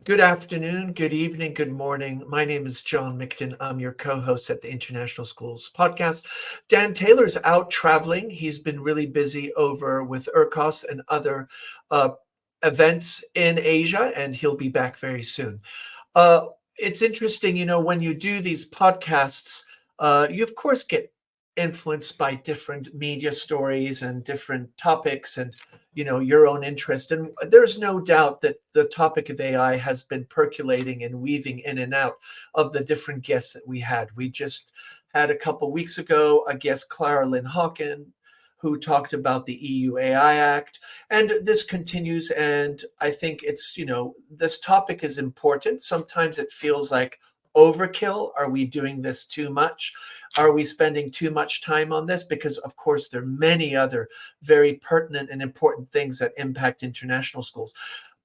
Good afternoon, good evening, good morning. My name is John Mickton. I'm your co-host at the International Schools podcast. Dan Taylor's out traveling. He's been really busy over with ERCOS and other uh, events in Asia, and he'll be back very soon. It's interesting, when you do these podcasts, you of course get influenced by different media stories and different topics and your own interest. And there's no doubt that the topic of AI has been percolating and weaving in and out of the different guests that we had. We just had a couple weeks ago a guest, Clara Lynn Hawken, who talked about the EU AI Act. And this continues. And I think this topic is important. Sometimes it feels like overkill. Are we doing this too much? Are we spending too much time on this? Because, of course, there are many other very pertinent and important things that impact international schools.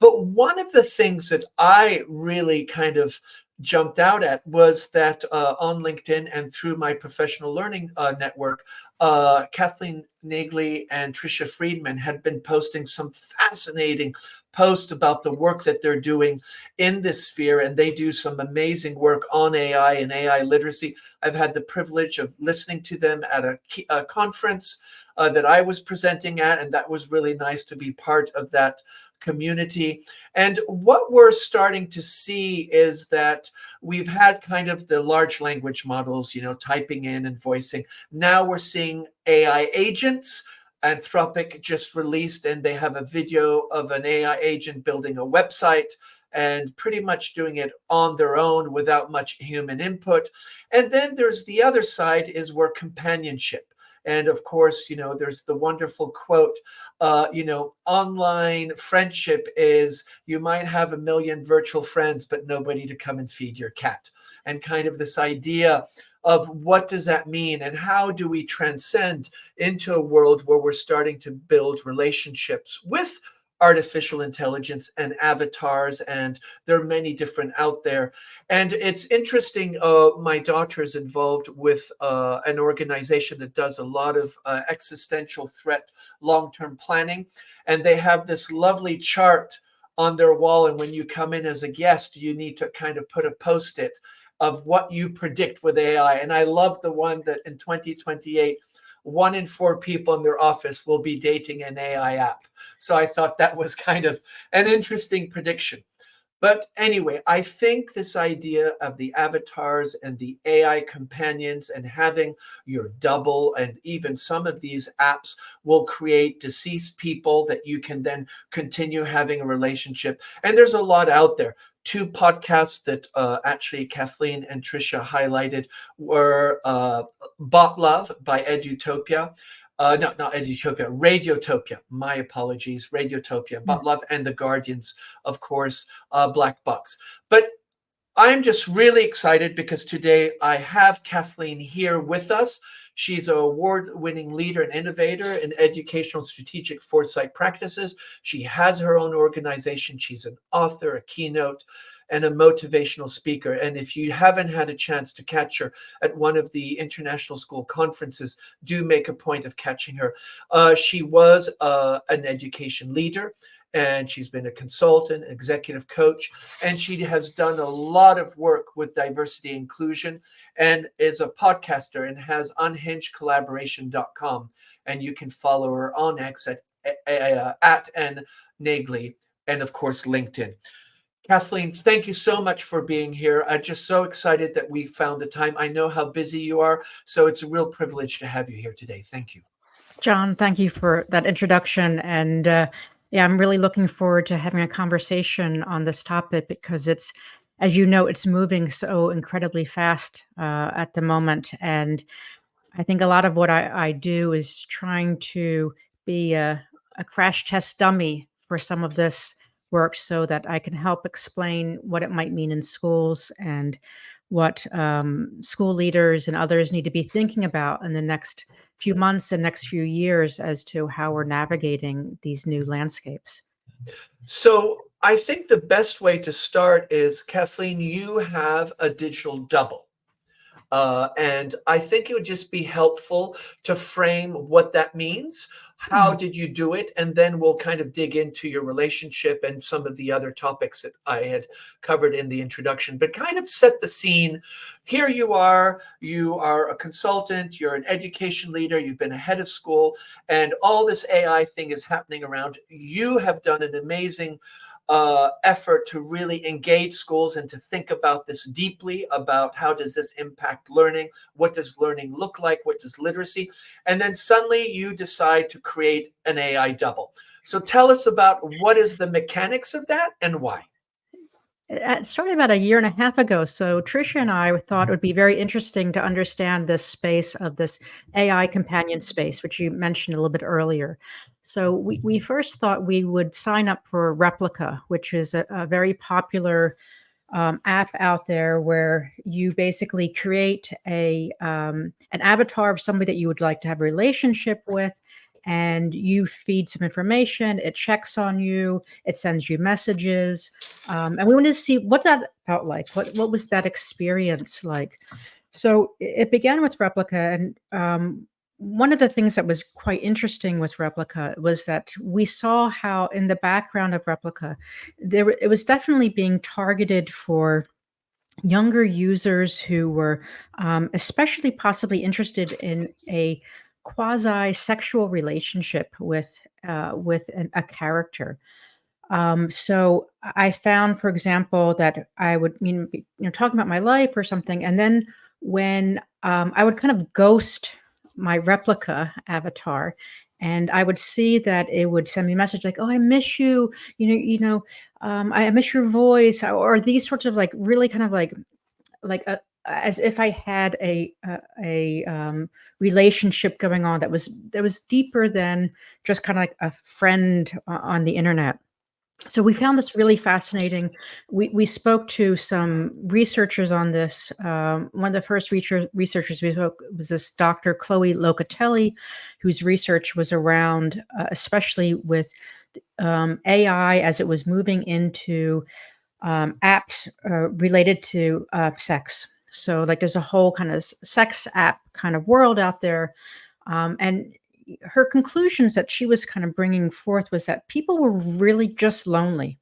But one of the things that I really kind of jumped out at was that on LinkedIn and through my professional learning network, Kathleen Naglee and Tricia Friedman had been posting some fascinating posts about the work that they're doing in this sphere, and they do some amazing work on AI and AI literacy. I've had the privilege of listening to them at a conference that I was presenting at, and that was really nice to be part of that community. And what we're starting to see is that we've had kind of the large language models, typing in and voicing. Now we're seeing AI agents. Anthropic just released, and they have a video of an AI agent building a website and pretty much doing it on their own without much human input. And then there's the other side is where companionship. And of course, there's the wonderful quote, online friendship is you might have a million virtual friends, but nobody to come and feed your cat. And kind of this idea of what does that mean and how do we transcend into a world where we're starting to build relationships with artificial intelligence and avatars, and there are many different out there. And it's interesting, my daughter is involved with an organization that does a lot of existential threat long-term planning, and they have this lovely chart on their wall, and when you come in as a guest, you need to kind of put a post-it of what you predict with AI. And I love the one that in 2028, 1 in 4 people in their office will be dating an AI app. So I thought that was kind of an interesting prediction. But anyway, I think this idea of the avatars and the AI companions and having your double, and even some of these apps will create deceased people that you can then continue having a relationship. And there's a lot out there. 2 podcasts that actually Kathleen and Tricia highlighted were Bot Love by Edutopia. No, not Edutopia, Radiotopia. My apologies, Radiotopia, Bot Love, and The Guardians, of course, Black Box. But I'm just really excited because today I have Kathleen here with us. She's an award-winning leader and innovator in educational strategic foresight practices. She has her own organization. She's an author, a keynote, and a motivational speaker. And if you haven't had a chance to catch her at one of the international school conferences, do make a point of catching her. She was an education leader, and she's been a consultant, executive coach, and she has done a lot of work with diversity and inclusion, and is a podcaster and has unhingedcollaboration.com. And you can follow her on X at N Naglee, and of course LinkedIn. Kathleen, thank you so much for being here. I'm just so excited that we found the time. I know how busy you are, so it's a real privilege to have you here today. Thank you. John, thank you for that introduction. And yeah, I'm really looking forward to having a conversation on this topic because it's, as you know, it's moving so incredibly fast at the moment. And I think a lot of what I do is trying to be a crash test dummy for some of this work so that I can help explain what it might mean in schools and what school leaders and others need to be thinking about in the next few months and next few years as to how we're navigating these new landscapes. So I think the best way to start is, Kathleen, you have a digital double. And I think it would just be helpful to frame what that means. How Mm. did you do it? And then we'll kind of dig into your relationship and some of the other topics that I had covered in the introduction, but kind of set the scene. Here you are a consultant, you're an education leader, you've been a head of school, and all this AI thing is happening around. You have done an amazing effort to really engage schools and to think about this deeply, about how does this impact learning, what does learning look like, what does literacy, and then suddenly you decide to create an AI double. So tell us about what is the mechanics of that and why. It started about a year and a half ago. So Tricia and I thought it would be very interesting to understand this space of this AI companion space, which you mentioned a little bit earlier. So we first thought we would sign up for Replica, which is a very popular app out there where you basically create an avatar of somebody that you would like to have a relationship with, and you feed some information. It checks on you. It sends you messages, and we wanted to see what that felt like. What was that experience like? So it began with Replica, and one of the things that was quite interesting with Replica was that we saw how in the background of Replica, it was definitely being targeted for younger users who were especially possibly interested in a quasi-sexual relationship with a character. So I found, for example, that I would, be, talking about my life or something, and then when I would kind of ghost my replica avatar, and I would see that it would send me a message like, "Oh, I miss you," I miss your voice, or these sorts of like really kind of like as if I had a relationship going on that was deeper than just kind of like a friend on the internet. So we found this really fascinating. We spoke to some researchers on this. One of the first researchers we spoke was this Dr. Chloe Locatelli, whose research was around, especially with AI as it was moving into apps related to sex. So, like, there's a whole kind of sex app kind of world out there, and her conclusions that she was kind of bringing forth was that people were really just lonely.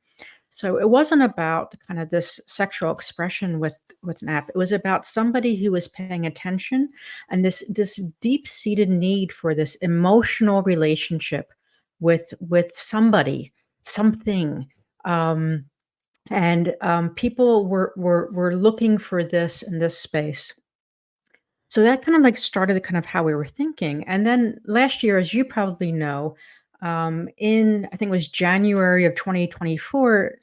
So it wasn't about kind of this sexual expression with an app. It was about somebody who was paying attention, and this deep-seated need for this emotional relationship with somebody, something. And people were looking for this in this space. So that kind of like started kind of how we were thinking. And then last year, as you probably know, in I think it was January of 2024,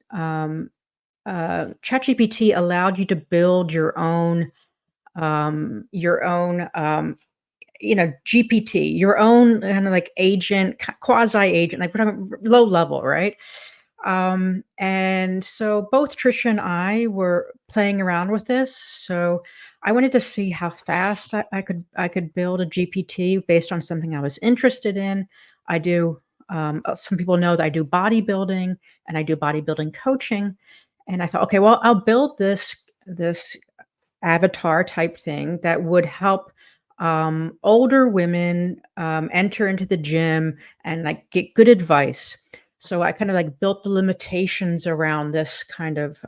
ChatGPT allowed you to build your own GPT, your own kind of like agent, quasi agent, like we're talking low level, right? And so both Trisha and I were playing around with this. So I wanted to see how fast I could build a GPT based on something I was interested in. I do. Some people know that I do bodybuilding and I do bodybuilding coaching. And I thought, okay, well, I'll build this avatar type thing that would help older women enter into the gym and like get good advice. So I kind of like built the limitations around this kind of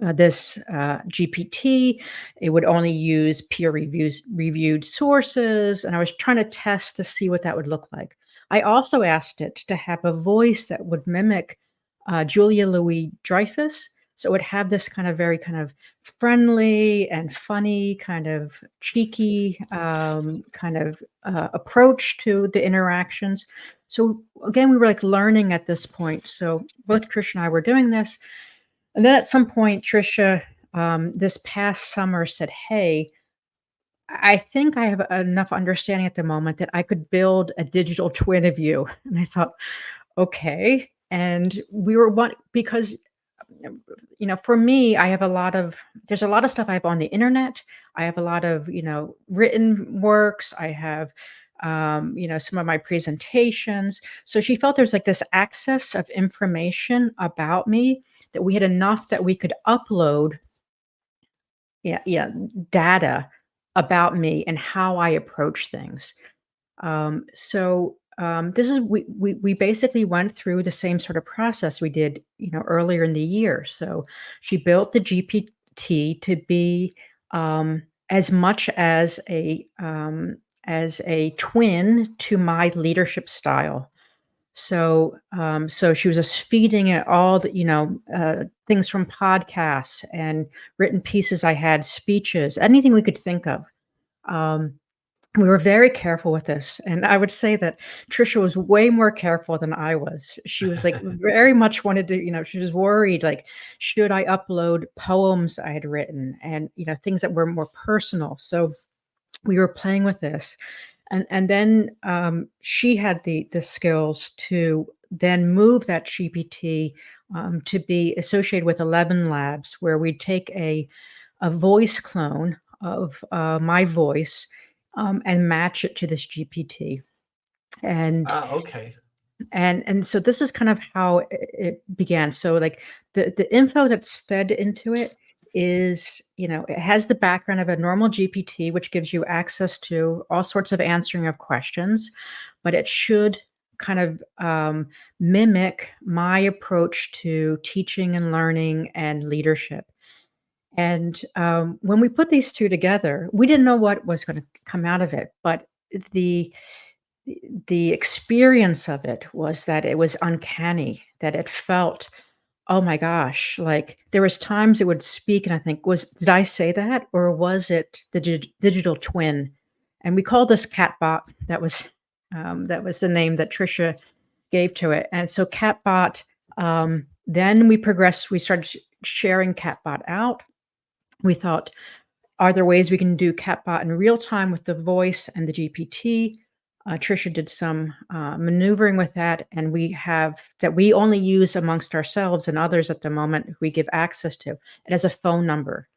this GPT. It would only use reviewed sources, and I was trying to test to see what that would look like. I also asked it to have a voice that would mimic Julia Louis Dreyfus. So it would have this kind of very kind of friendly and funny, kind of cheeky kind of approach to the interactions. So again, we were like learning at this point. So both Trish and I were doing this. And then at some point, Trisha, this past summer said, "Hey, I think I have enough understanding at the moment that I could build a digital twin of you." And I thought, okay. And we were one because for me, there's a lot of stuff I have on the internet. I have a lot of, written works. I have, some of my presentations. So she felt there's like this access of information about me that we had enough that we could upload yeah, data about me and how I approach things. This is we basically went through the same sort of process we did, earlier in the year. So she built the GPT to be as much as a twin to my leadership style. So she was just feeding it all the, things from podcasts and written pieces I had, speeches, anything we could think of. Um, we were very careful with this, and I would say that Trisha was way more careful than I was. She was, like, very much wanted to she was worried, like, should I upload poems I had written and, things that were more personal, so we were playing with this, and then, she had the skills to then move that GPT, to be associated with 11 Labs, where we'd take a voice clone of, my voice, and match it to this GPT. And Ah, okay. and so this is kind of how it began. So, like, the info that's fed into it is, it has the background of a normal GPT, which gives you access to all sorts of answering of questions, but it should kind of mimic my approach to teaching and learning and leadership. And, when we put these 2 together, we didn't know what was gonna come out of it, but the the experience of it was that it was uncanny, that it felt, "Oh my gosh," like, there was times it would speak and I think, "Did I say that, or was it the digital twin?" And we called this Catbot. That was the name that Trisha gave to it, and so Catbot, then we started sharing Catbot out. We thought, are there ways we can do Catbot in real time with the voice and the GPT? Trisha did some maneuvering with that, and we have that we only use amongst ourselves and others at the moment who we give access to. It has a phone number.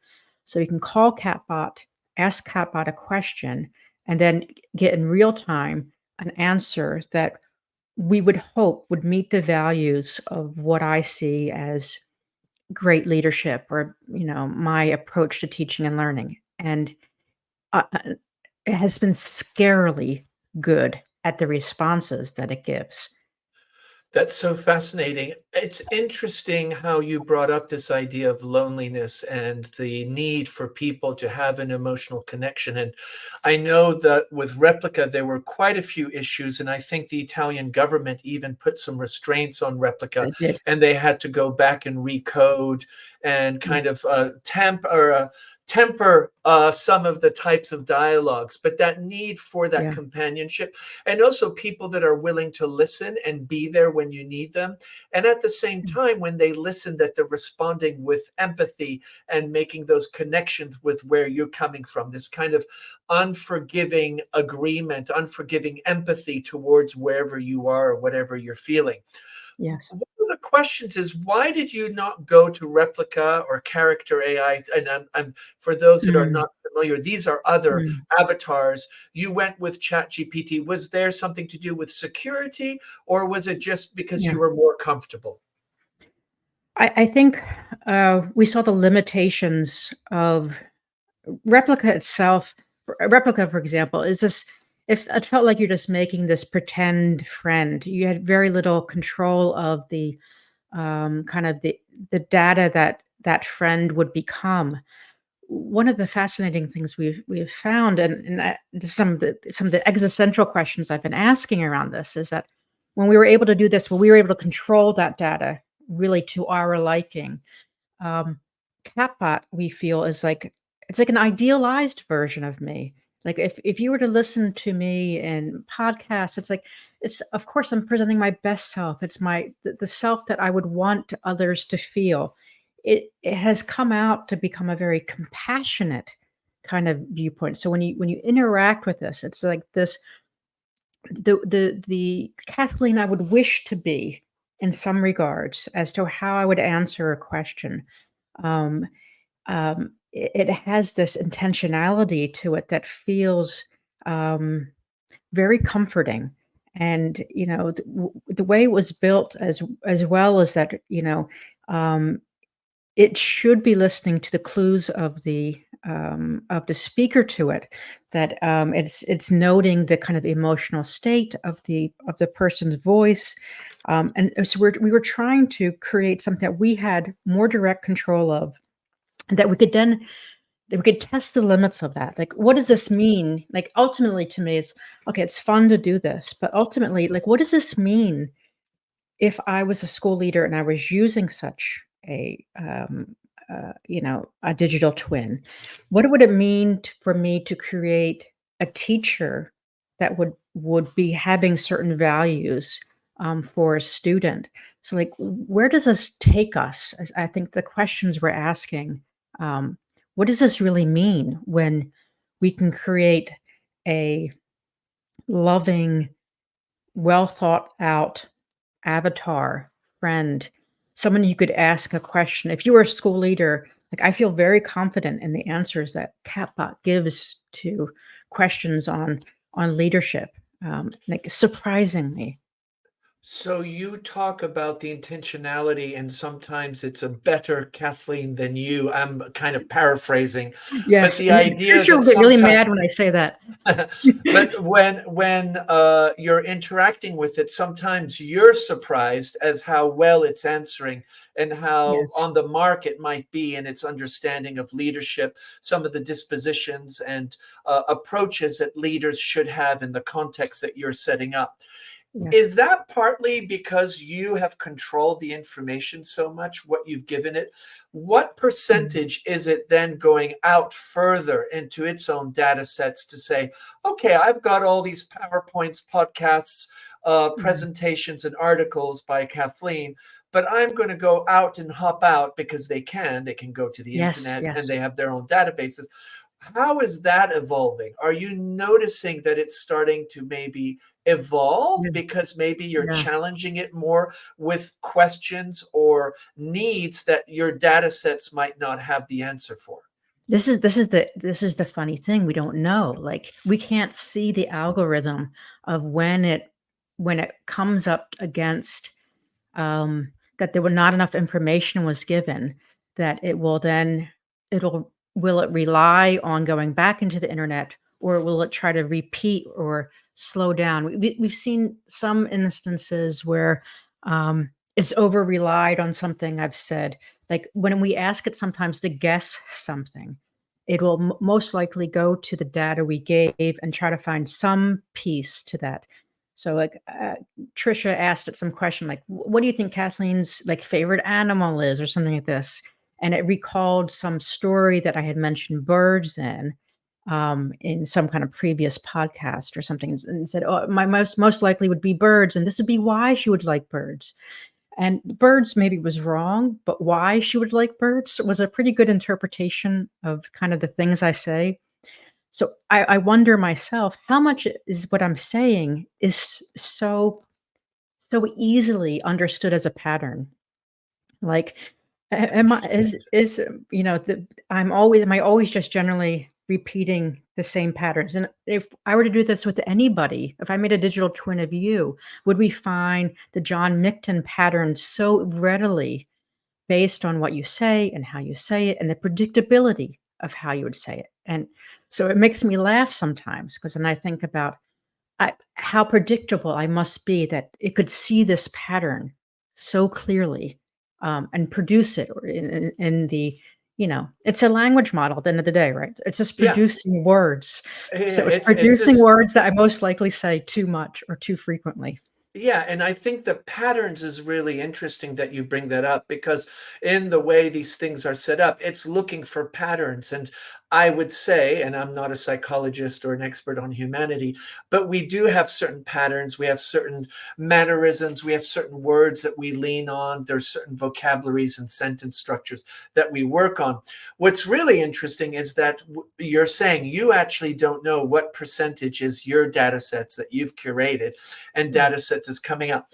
So you can call Catbot, ask Catbot a question, and then get in real time an answer that we would hope would meet the values of what I see as great leadership or, my approach to teaching and learning. And it has been scarily good at the responses that it gives. That's so fascinating. It's interesting how you brought up this idea of loneliness and the need for people to have an emotional connection. And I know that with Replica, there were quite a few issues, and I think the Italian government even put some restraints on Replica, It did. and they had to go back and recode and kind Yes. of temper some of the types of dialogues. But that need for that Yeah. companionship, and also people that are willing to listen and be there when you need them. And at the same Mm. time, when they listen, that they're responding with empathy and making those connections with where you're coming from, this kind of unforgiving agreement, unforgiving empathy towards wherever you are or whatever you're feeling. Yes. One of the questions is, why did you not go to Replica or Character AI? And for those that are Mm, not familiar, these are other mm, avatars. You went with ChatGPT. Was there something to do with security, or was it just because yeah. you were more comfortable? I think, we saw the limitations of Replica itself. Replica, for example, is this if it felt like you're just making this pretend friend. You had very little control of the, kind of the data that that friend would become. One of the fascinating things we've found, and some of the existential questions I've been asking around this is that when we were able to do this, when we were able to control that data really to our liking, um, Catbot, we feel, is like it's like an idealized version of me. Like if you were to listen to me in podcasts, it's like it's of course I'm presenting my best self. It's the self that I would want others to feel. It has come out to become a very compassionate kind of viewpoint. So when you interact with this, it's like this the Kathleen I would wish to be in some regards as to how I would answer a question. Um, it has this intentionality to it that feels um, very comforting. And the way it was built, as well as that, um, it should be listening to the clues of the of the speaker to it, that it's noting the kind of emotional state of the person's voice, and so we were trying to create something that we had more direct control of, and that we could test the limits of that. Like, what does this mean? Like, ultimately, to me, it's okay. It's fun to do this, but ultimately, like, what does this mean if I was a school leader and I was using such a digital twin? What would it mean for me to create a teacher that would be having certain values for a student? So, like, where does this take us? As I think the questions we're asking. Um, what does this really mean when we can create a loving, well thought out avatar, friend, someone you could ask a question? If you were a school leader, like, I feel very confident in the answers that Katbot gives to questions on leadership. Like, surprisingly. So you talk about the intentionality, and sometimes it's a better Kathleen than you. I'm kind of paraphrasing, but Yes, the and idea Trisha that will get really sometimes mad when I say that. but when you're interacting with it, sometimes you're surprised as how well it's answering and how Yes, on the mark it might be in its understanding of leadership, some of the dispositions and approaches that leaders should have in the context that you're setting up. yes. Is that partly because you have controlled the information so much, what you've given it? What Mhm. percentage is it then going out further into its own data sets to say, okay, I've got all these PowerPoints, podcasts, Yeah. presentations, and articles by Kathleen, but I'm going to go out and hop out because they can go to the Yes, internet and yes. they have their own databases. How is that evolving? Are you noticing that it's starting to maybe evolve Yeah, because maybe you're yeah. challenging it more with questions or needs that your data sets might not have the answer for? This is the funny thing, we don't know, like, we can't see the algorithm of when it comes up against, that there were not enough information was given, that it will then will it rely on going back into the internet, or will it try to repeat or slow down? We've seen some instances where, it's over relied on something I've said. Like, when we ask it sometimes to guess something, it will most likely go to the data we gave and try to find some piece to that. So, like, Trisha asked it some question like, "What do you think Kathleen's, like, favorite animal is?" or something like this, and it recalled some story that I had mentioned birds in some kind of previous podcast or something, and said, "Oh, my most likely would be birds, and this would be why she would like birds." And birds maybe was wrong, but why she would like birds was a pretty good interpretation of kind of the things I say. So I wonder myself, how much is what I'm saying is so easily understood as a pattern? Like, am I is the am I always just generally repeating the same patterns? And if I were to do this with anybody, if I made a digital twin of you, would we find the John Michton pattern so readily based on what you say and how you say it and the predictability of how you would say it? And so it makes me laugh sometimes because then I think about how predictable I must be that it could see this pattern so clearly, and produce it or in the it's a language model at the end of the day, right? It's just Yeah, producing words. yeah, So it's it's producing this. words that I most likely say too much or too frequently. Yeah, and I think the patterns is really interesting that you bring that up because in the way these things are set up, it's looking for patterns. And I would say, and I'm not a psychologist or an expert on humanity, but we do have certain patterns. We have certain mannerisms. We have certain words that we lean on. There's certain vocabularies and sentence structures that we work on. What's really interesting is that you're saying you actually don't know what percentage is your data sets that you've curated and Yeah. data sets is coming out.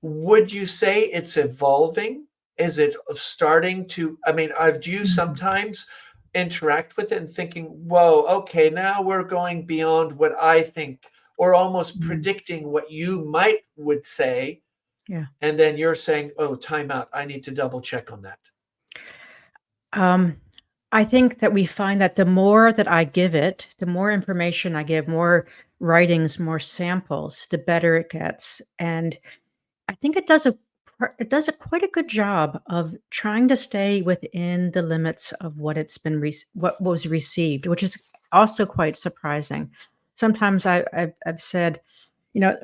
Would you say it's evolving? Is it starting to, I mean, do you Mhm. sometimes interact with it and thinking, whoa, okay, now we're going beyond what I think, or almost Mhm. predicting what you might would say, Yeah. and then you're saying, oh, time out, I need to double check on that. Um, I think that we find that the more that I give it, the more information I give, more writings, more samples, the better it gets. And I think it does a quite a good job of trying to stay within the limits of what it's been what was received, which is also quite surprising. Sometimes I've said,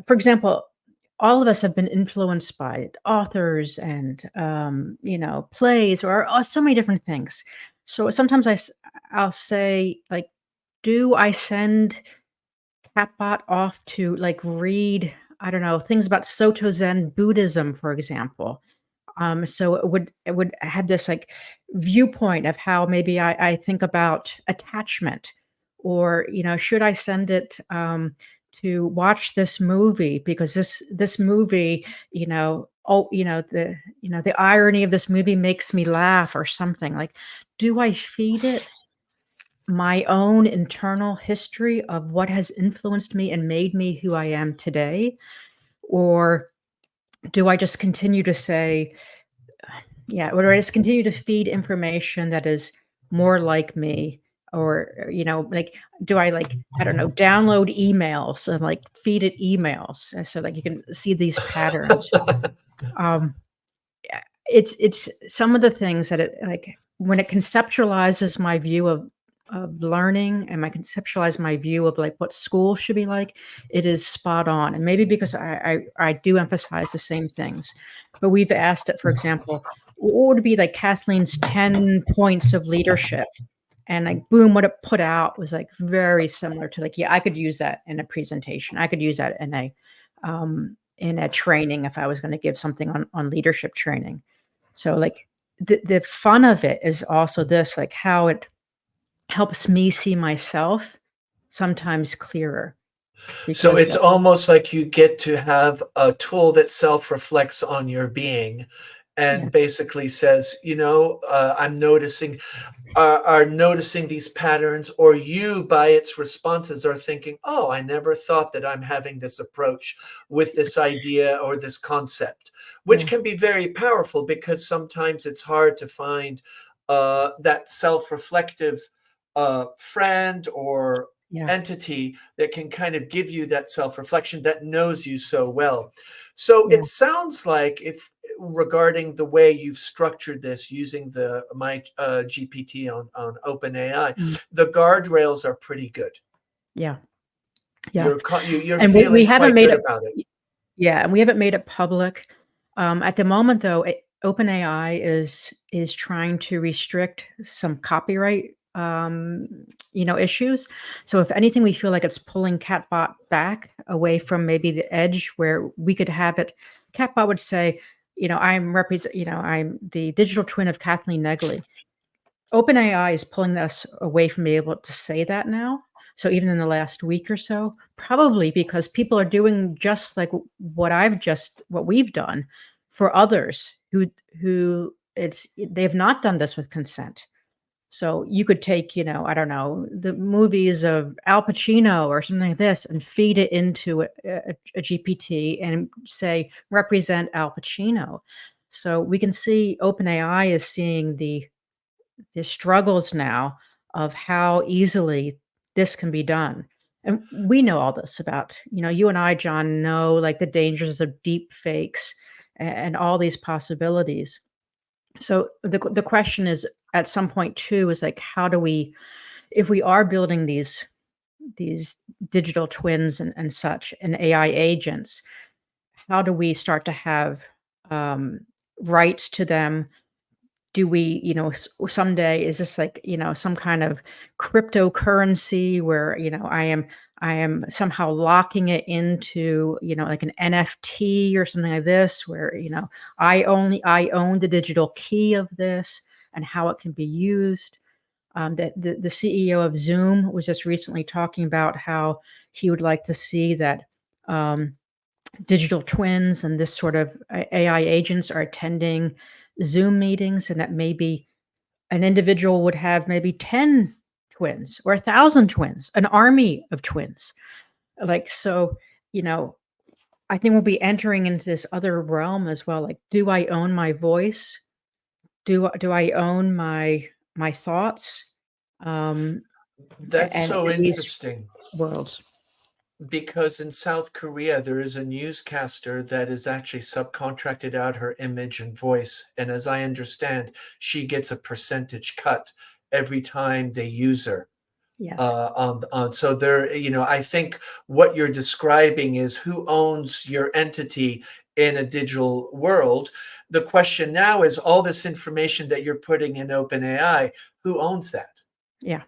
for example, all of us have been influenced by authors and plays or so many different things. So sometimes I'll say, like, do I send Katbot off to, like, read, I don't know, things about Soto Zen Buddhism, for example. So it would have this, like, viewpoint of how maybe I think about attachment, or, should I send it, to watch this movie because this movie, the irony of this movie makes me laugh or something. Like, do I feed it my own internal history of what has influenced me and made me who I am today? Or do I just continue to say, yeah, or do I just continue to feed information that is more like me? Or, like, do I, like, I don't know, download emails and, like, feed it emails, so, like, you can see these patterns. Um, yeah, it's some of the things that it, like, when it conceptualizes my view of learning, and my conceptualize my view of, like, what school should be like, it is spot on. And maybe because I do emphasize the same things. But we've asked it, for example, what would be, like, Kathleen's 10 points of leadership? And, like, boom, what it put out was, like, very similar to, like, yeah, I could use that in a presentation. I could use that in a training if I was gonna give something on leadership training. So, like, the fun of it is also this, like, how it helps me see myself sometimes clearer So because it's almost like you get to have a tool that self-reflects on your being and yes, basically says, I'm noticing are noticing these patterns, or you by its responses are thinking, oh, I never thought that I'm having this approach with this idea or this concept, which yeah, can be very powerful because sometimes it's hard to find that self-reflective friend or yeah, entity that can kind of give you that self-reflection, that knows you so well. So yeah, it sounds like, if regarding the way you've structured this using the my GPT on OpenAI, mm, the guardrails are pretty good. yeah, yeah, You're and we feeling haven't quite made good it. about it. Yeah, and we haven't made it public. At the moment, though, OpenAI is trying to restrict some copyright, issues. So if anything, we feel like it's pulling Catbot back away from maybe the edge where we could have it. Catbot would say, I'm the digital twin of Kathleen Naglee. OpenAI is pulling us away from being able to say that now. So even in the last week or so, probably because people are doing just like what we've done for others they've not done this with consent. So you could take, I don't know, the movies of Al Pacino or something like this and feed it into a GPT and say, represent Al Pacino. So we can see OpenAI is seeing the struggles now of how easily this can be done. And we know all this about, you and I, John, know, like, the dangers of deep fakes and all these possibilities. So the question is, at some point too, is, like, how do we, if we are building these digital twins and such and AI agents, how do we start to have rights to them? Do we, someday, is this like, some kind of cryptocurrency where, I am somehow locking it into, like an NFT or something like this, where, I own the digital key of this and how it can be used. The CEO of Zoom was just recently talking about how he would like to see that digital twins and this sort of AI agents are attending Zoom meetings, and that maybe an individual would have maybe 10 twins or 1,000 twins, an army of twins. Like, so, you know, I think we'll be entering into this other realm as well. Like, do I own my voice? Do I own my thoughts, um, That's and so in these interesting. worlds. Because in South Korea, there is a newscaster that is actually subcontracted out her image and voice. And as I understand, she gets a percentage cut every time they use her. Yes. So there, I think what you're describing is who owns your entity in a digital world. The question now is all this information that you're putting in OpenAI, who owns that? Yeah,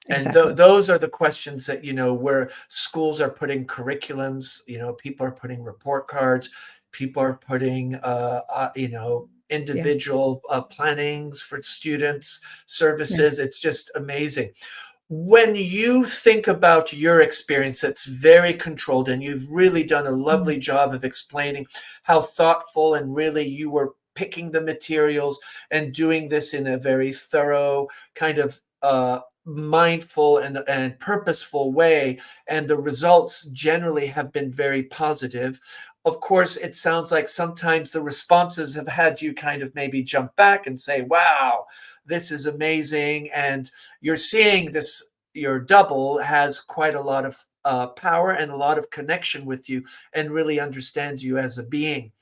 And exactly. those are the questions that, where schools are putting curriculums, people are putting report cards, people are putting, Yeah. individual plannings for students, Yeah. services. It's just amazing. When you think about your experience, that's very controlled, and you've really done a Mm, lovely job of explaining how thoughtful and really you were picking the materials and doing this in a very thorough kind of mindful and purposeful way, and the results generally have been very positive. Of course, it sounds like sometimes the responses have had you kind of maybe jump back and say, wow, this is amazing, and you're seeing this, your double has quite a lot of power and a lot of connection with you and really understands you as a being.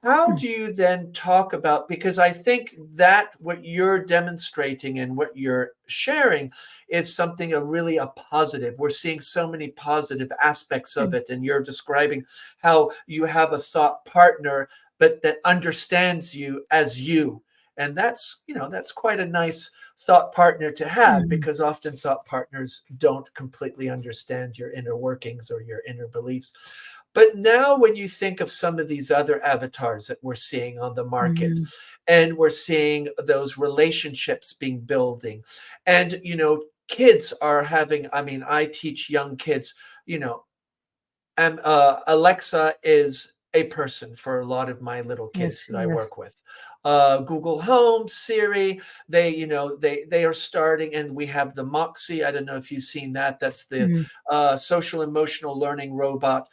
How mm, do you then talk about, because I think that what you're demonstrating and what you're sharing is something a positive. We're seeing so many positive aspects of mm, it, and you're describing how you have a thought partner, but that understands you as you. And that's quite a nice thought partner to have, mm, because often thought partners don't completely understand your inner workings or your inner beliefs. But now, when you think of some of these other avatars that we're seeing on the market, mhm. and we're seeing those relationships being building, and kids are having, I mean, I teach young kids, you know, Alexa is a person for a lot of my little Yes, kids that I yes. work with. Google Home, Siri, they are starting, and we have the Moxie. I don't know if you've seen that. That's the Mhm, social emotional learning robot.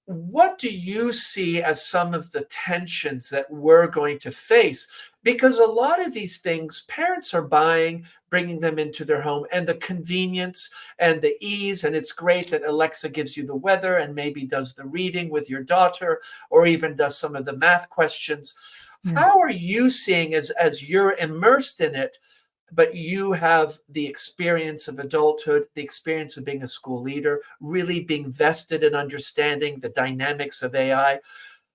What do you see as some of the tensions that we're going to face? Because a lot of these things, parents are buying, bringing them into their home, and the convenience and the ease. And it's great that Alexa gives you the weather and maybe does the reading with your daughter, or even does some of the math questions. yeah, How are you seeing, as you're immersed in it, but you have the experience of adulthood, the experience of being a school leader, really being vested in understanding the dynamics of AI?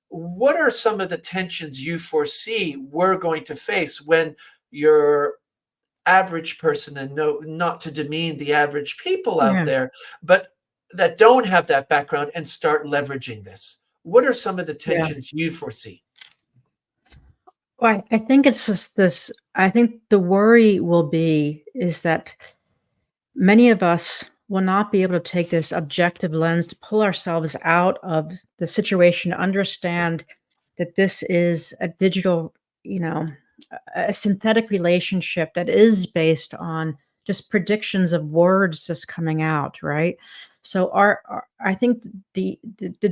What are some of the tensions you foresee we're going to face when your average person, and no, not to demean the average people out yeah, there, but that don't have that background and start leveraging this? What are some of the yeah. tensions you foresee? Well, I think it's just this. I think the worry will be is that many of us will not be able to take this objective lens to pull ourselves out of the situation, to understand that this is a digital, you know, a synthetic relationship that is based on just predictions of words just coming out, right? So I think the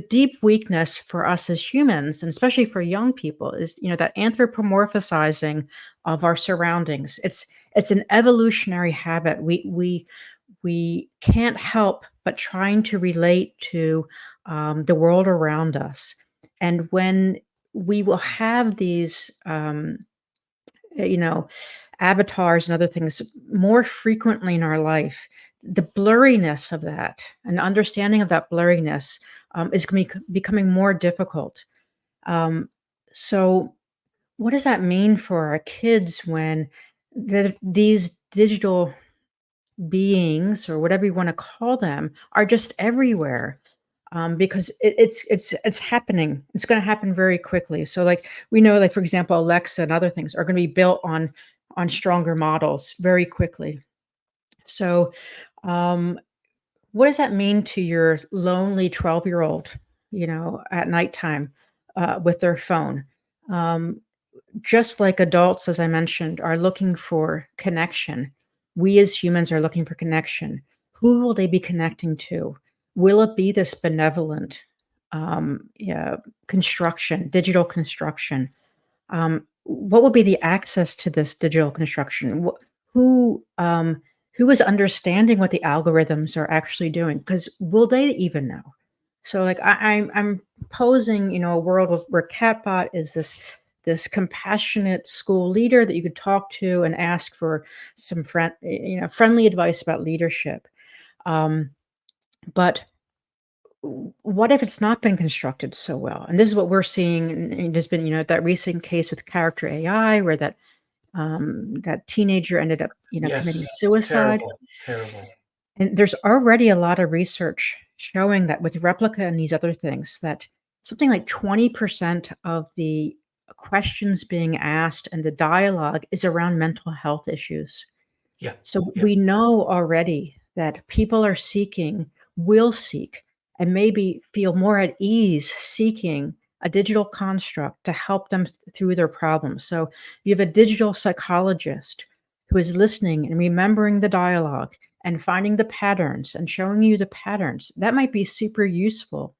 deep weakness for us as humans, and especially for young people, is that anthropomorphizing of our surroundings. It's an evolutionary habit. We can't help but trying to relate to the world around us. And when we will have these, you know, avatars and other things more frequently in our life, the blurriness of that and understanding of that blurriness is becoming more difficult. Um, so, what does that mean for our kids when these digital beings or whatever you want to call them are just everywhere? Because it's happening. It's going to happen very quickly. So, like we know, like for example, Alexa and other things are going to be built on stronger models very quickly. So, um, what does that mean to your lonely 12-year-old? At nighttime with their phone. Um, just like adults, as I mentioned, are looking for connection, we as humans are looking for connection. Who will they be connecting to? Will it be this benevolent yeah, construction, digital construction? what will be the access to this digital construction? Who who is understanding what the algorithms are actually doing? Because will they even know? So, like, I'm posing, a world where Catbot is this compassionate school leader that you could talk to and ask for some friendly advice about leadership. Um, but what if it's not been constructed so well? And this is what we're seeing. And there's been, that recent case with character AI, where that teenager ended up, committing Yes, suicide. terrible, terrible. And there's already a lot of research showing that with replica and these other things, that something like 20% of the questions being asked and the dialogue is around mental health issues. Yeah, So yeah, we know already that people will seek, and maybe feel more at ease seeking a digital construct to help them through their problems. So you have a digital psychologist who is listening and remembering the dialogue and finding the patterns and showing you the patterns. That might be super useful.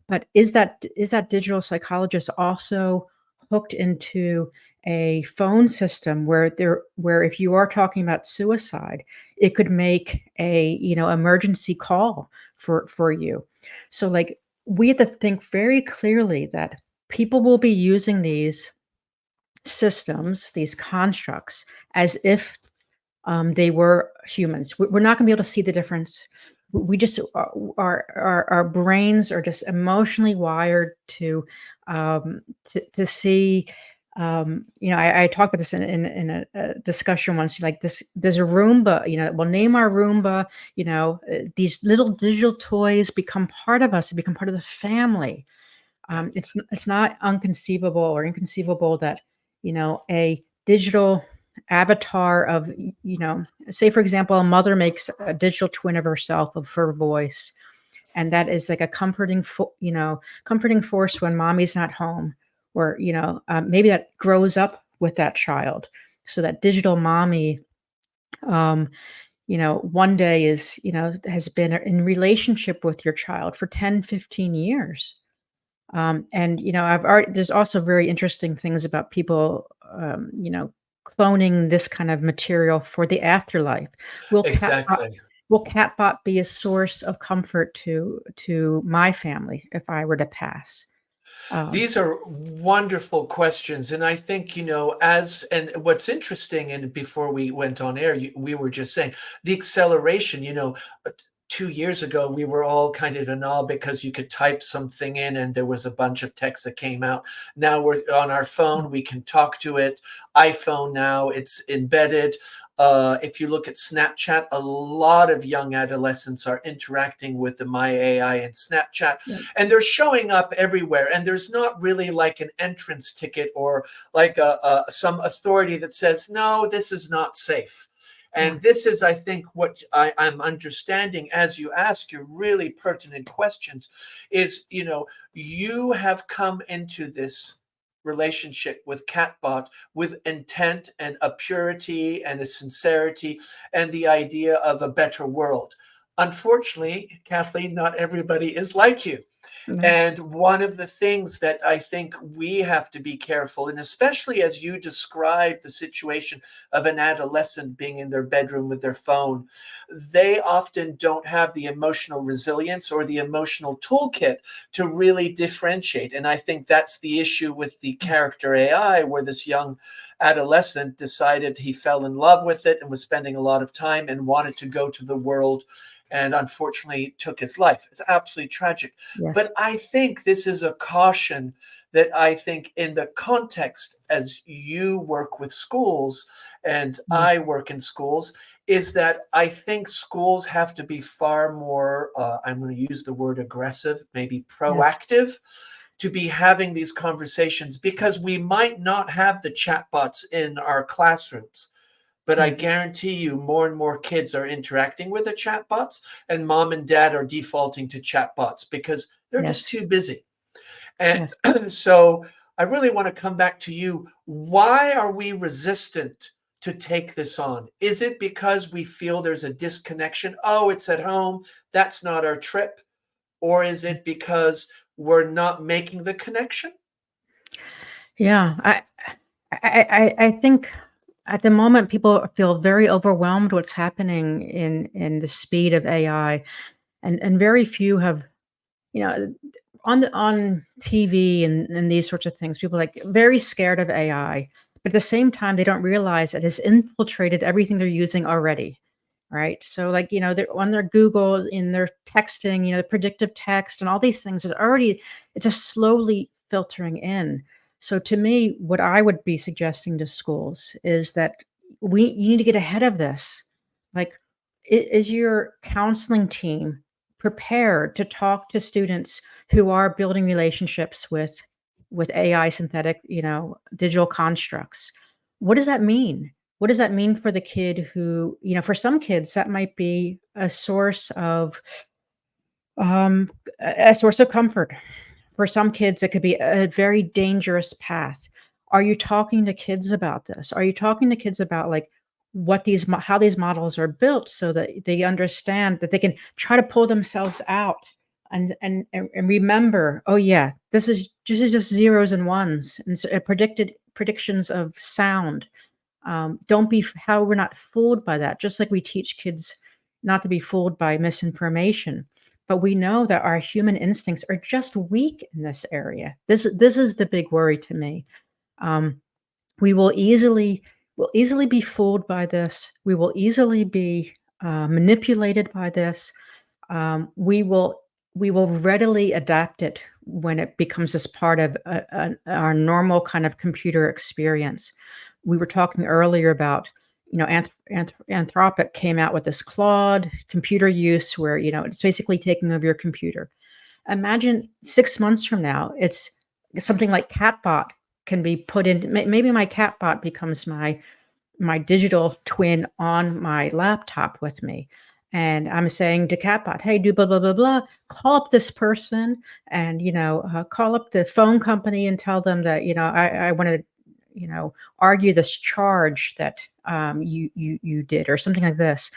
But is that digital psychologist also hooked into a phone system where if you are talking about suicide, it could make a, emergency call for you? So, like, we have to think very clearly that people will be using these systems, these constructs, as if they were humans. We're not going to be able to see the difference. We just our brains are just emotionally wired to see. I talked about this in a discussion once. Like this, there's a Roomba. We'll name our Roomba. These little digital toys become part of us. They become part of the family. yeah. It's not unconceivable or inconceivable that a digital avatar of say, for example, a mother makes a digital twin of herself, of her voice, and that is like a comforting force when mommy's not home, or maybe that grows up with that child, so that digital mommy one day has been in relationship with your child for 10, 15 years. And there's also very interesting things about people, cloning this kind of material for the afterlife. Will Catbot Exactly. will Catbot be a source of comfort to my family if I were to pass? Um, These are wonderful questions. And I think, and what's interesting, and before we went on air, we were just saying the acceleration, 2 years ago, we were all kind of in awe because you could type something in and there was a bunch of text that came out. Now we're on our phone, we can talk to it. iPhone now, it's embedded. If you look at Snapchat, a lot of young adolescents are interacting with the My AI and Snapchat, yeah, and they're showing up everywhere. And there's not really like an entrance ticket or like some authority that says, no, this is not safe. yeah, And this is, I think, what I'm understanding as you ask your really pertinent questions is, you have come into this relationship with Catbot with intent and a purity and a sincerity and the idea of a better world. Unfortunately, Kathleen, not everybody is like you. no, And one of the things that I think we have to be careful, and especially as you describe the situation of an adolescent being in their bedroom with their phone, they often don't have the emotional resilience or the emotional toolkit to really differentiate. And I think that's the issue with the yes, character AI, where this young adolescent decided he fell in love with it and was spending a lot of time and wanted to go to the world, and unfortunately took his life. It's absolutely tragic. yes, But I think this is a caution that I think, in the context as you work with schools and yeah, I work in schools, is that I think schools have to be far more, I'm going to use the word aggressive, maybe yes, proactive, to be having these conversations, because we might not have the chatbots in our classrooms. But I yeah, guarantee you, more and more kids are interacting with the chatbots, and mom and dad are defaulting to chatbots because they're just yes, too busy. And yes. so I really want to come back to you. Why are we resistant to take this on? Is it because we feel there's a disconnection? Oh, it's at home. That's not our trip. Or is it because we're not making the connection? Yeah. I think at the moment people feel very overwhelmed what's happening in the speed of AI, and very few have, you know, on TV and these sorts of things, people are, like, very scared of AI, but at the same time, they don't realize it has infiltrated everything they're using already, right? So, like, they're on their Google, in their texting, the predictive text and all these things are already, it's just slowly filtering in. So to me, what I would be suggesting to schools is that you need to get ahead of this. Like, is your counseling team prepared to talk to students who are building relationships with AI synthetic, digital constructs? What does that mean? What does that mean for the kid who, for some kids that might be a source of comfort. For some kids, it could be a very dangerous path. Are you talking to kids about this? Are you talking to kids about, like, how these models are built so that they understand that they can try to pull themselves out and remember, oh yeah, this is just zeros and ones and predicted predictions of sound. Don't be how we're not fooled by that. Just like we teach kids not to be fooled by misinformation, but we know that our human instincts are just weak in this area. This is the big worry to me. Um, we will easily be fooled by this. We will easily be manipulated by this. We will readily adapt it when it becomes this part of our normal kind of computer experience. We were talking earlier about, Anthropic came out with this Claude computer use where, it's basically taking over your computer. Imagine 6 months from now, it's something like Catbot can be put in. Maybe my Catbot becomes my digital twin on my laptop with me. And I'm saying to Catbot, hey, do blah, blah, blah, blah, call up this person and, call up the phone company and tell them that, I want to, argue this charge that you did or something like this.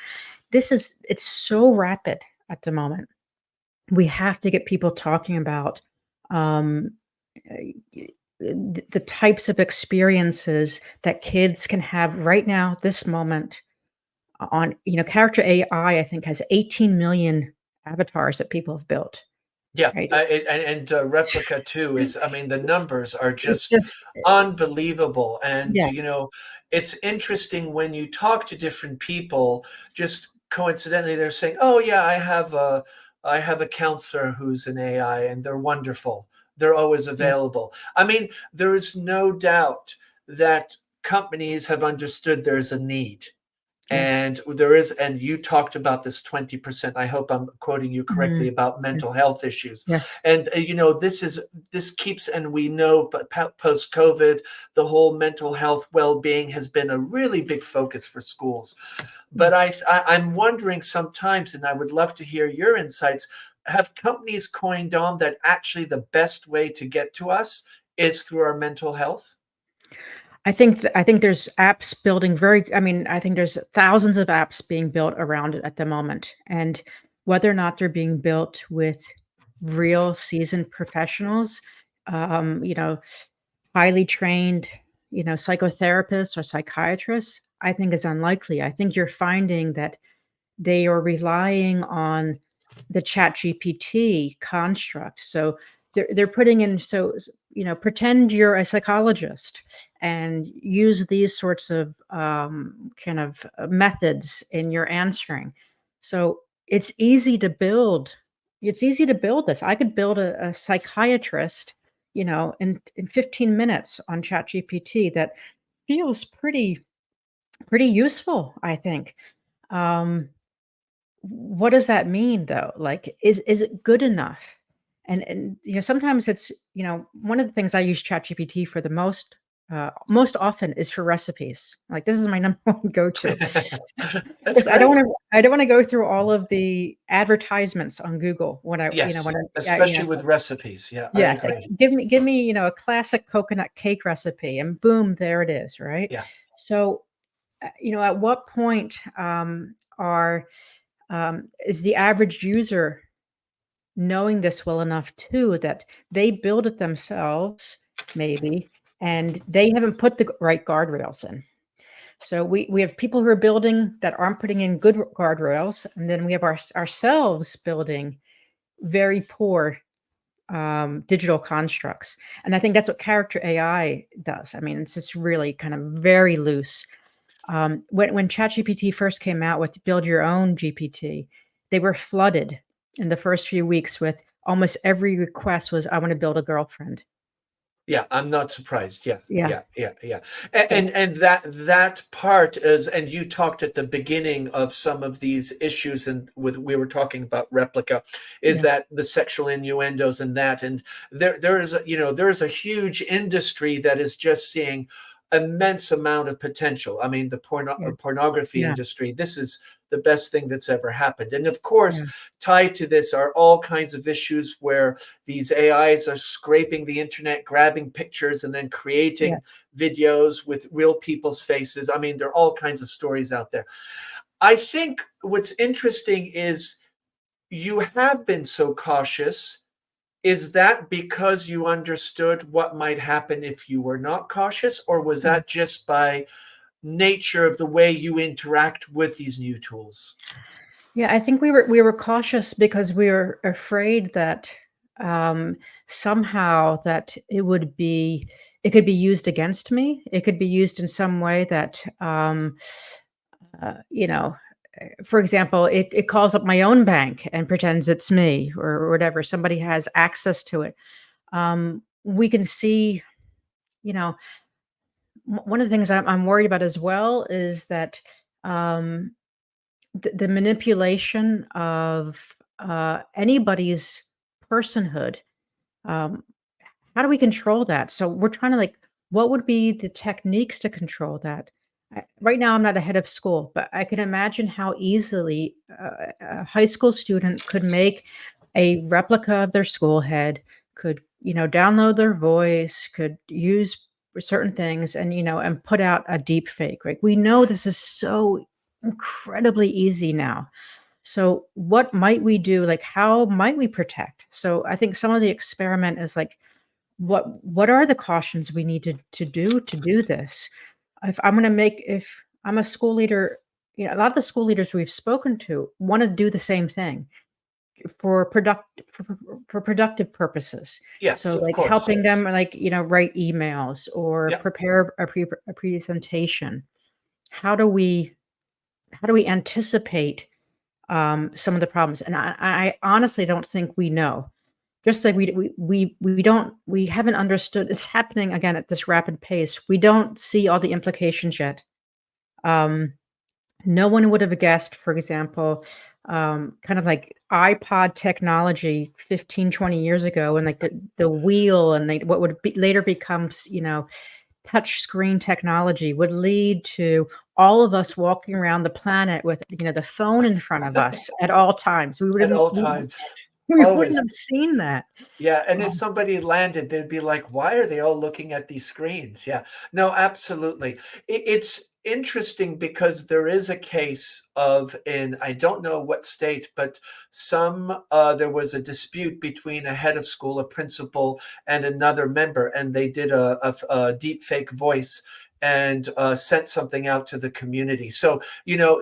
It's so rapid at the moment. We have to get people talking about um, the types of experiences that kids can have right now, this moment. On Character AI, I think, has 18 million avatars that people have built, Yeah, right? Replica too is, I mean, the numbers are It's just just unbelievable. And, yeah, it's interesting when you talk to different people, just coincidentally, they're saying, oh, yeah, I have a counselor who's an AI and they're wonderful. They're always yeah, available. I mean, there is no doubt that companies have understood there's a need. yes, And you talked about this 20%. I hope I'm quoting you correctly mhm, about yeah, mental health issues. yes, And this keeps, and we know, but post COVID, the whole mental health well-being has been a really big focus for schools. But yes. I'm wondering sometimes, and I would love to hear your insights. Have companies coined on that actually the best way to get to us is through our mental health? I think there's apps building very I mean, I think there's thousands of apps being built around it at the moment, and whether or not they're being built with real seasoned professionals, you know, highly trained, psychotherapists or psychiatrists, I think is unlikely. I think you're finding that they are relying on the ChatGPT construct. So they're putting in pretend you're a psychologist and use these sorts of kind of methods in your answering. So it's easy to build. It's easy to build this. I could build a psychiatrist, in 15 minutes on ChatGPT that feels pretty useful, I think. Um, what does that mean though? Like, is it good enough? And sometimes it's, one of the things I use ChatGPT for the most often is for recipes. Like, this is my number one go-to. That's Because I don't great. wanna I don't wanna go through all of the advertisements on Google when Yes, yeah, especially with recipes. Yeah, I yes, like, agree. give me, a classic coconut cake recipe, and boom, there it is, right? Yeah. So, at what point, are is the average user knowing this well enough too that they build it themselves, maybe, and they haven't put the right guardrails in. So we have people who are building that aren't putting in good guardrails, and then we have ourselves building very poor digital constructs. And I think that's what character AI does. I mean, it's just really kind of very loose. When ChatGPT first came out with build your own GPT, they were flooded in the first few weeks with almost every request was, I want to build a girlfriend. Yeah, I'm not surprised. Yeah, Yeah. yeah, yeah, yeah. So And that part is, and you talked at the beginning of some of these issues, and with we were talking about replica, is yeah, that the sexual innuendos and that, and there is there is a huge industry that is just seeing immense amount of potential. I mean, the yeah, pornography yeah, industry. This is the best thing that's ever happened, and of course, yeah, tied to this are all kinds of issues where these AIs are scraping the internet, grabbing pictures, and then creating yes. videos with real people's faces. I mean, there are all kinds of stories out there. I think what's interesting is you have been so cautious. Is that because you understood what might happen if you were not cautious, or was Yeah. that just by nature of the way you interact with these new tools? Yeah, I think we were cautious because we were afraid that um, somehow that it could be used against me. It could be used in some way that you know, for example, it calls up my own bank and pretends it's me or whatever. Somebody has access to it. We can see, you know, one of the things I'm worried about as well is that um, the manipulation of anybody's personhood. Um, how do we control that? So we're trying to like, what would be the techniques to control that? Right now, I'm not a head of school, but I can imagine how easily a high school student could make a replica of their school head, could download their voice, could use certain things, and and put out a deep fake. Right? We know this is so incredibly easy now. So what might we do? Like, how might we protect? So I think some of the experiment is like, what are the cautions we need to do this? If I'm a school leader, a lot of the school leaders we've spoken to want to do the same thing for productive purposes. Yes, So of like course. helping them like, write emails or Yeah. prepare a presentation. How do we how do we anticipate some of the problems? And I honestly don't think we know. Just like we haven't understood. It's happening again at this rapid pace. We don't see all the implications yet. Um, no one would have guessed, for example, kind of like iPod technology 15, 20 years ago, and like the wheel and like what would later becomes, touch screen technology would lead to all of us walking around the planet with, the phone in front of us at all times. We At wouldn't all we times. we wouldn't Always. have seen that. Yeah, and if Um, somebody landed, they'd be like, "Why are they all looking at these screens?" Yeah. No, absolutely. It's interesting because there is a case of in I don't know what state, but there was a dispute between a head of school, a principal, and another member, and they did a deep fake voice and sent something out to the community. So,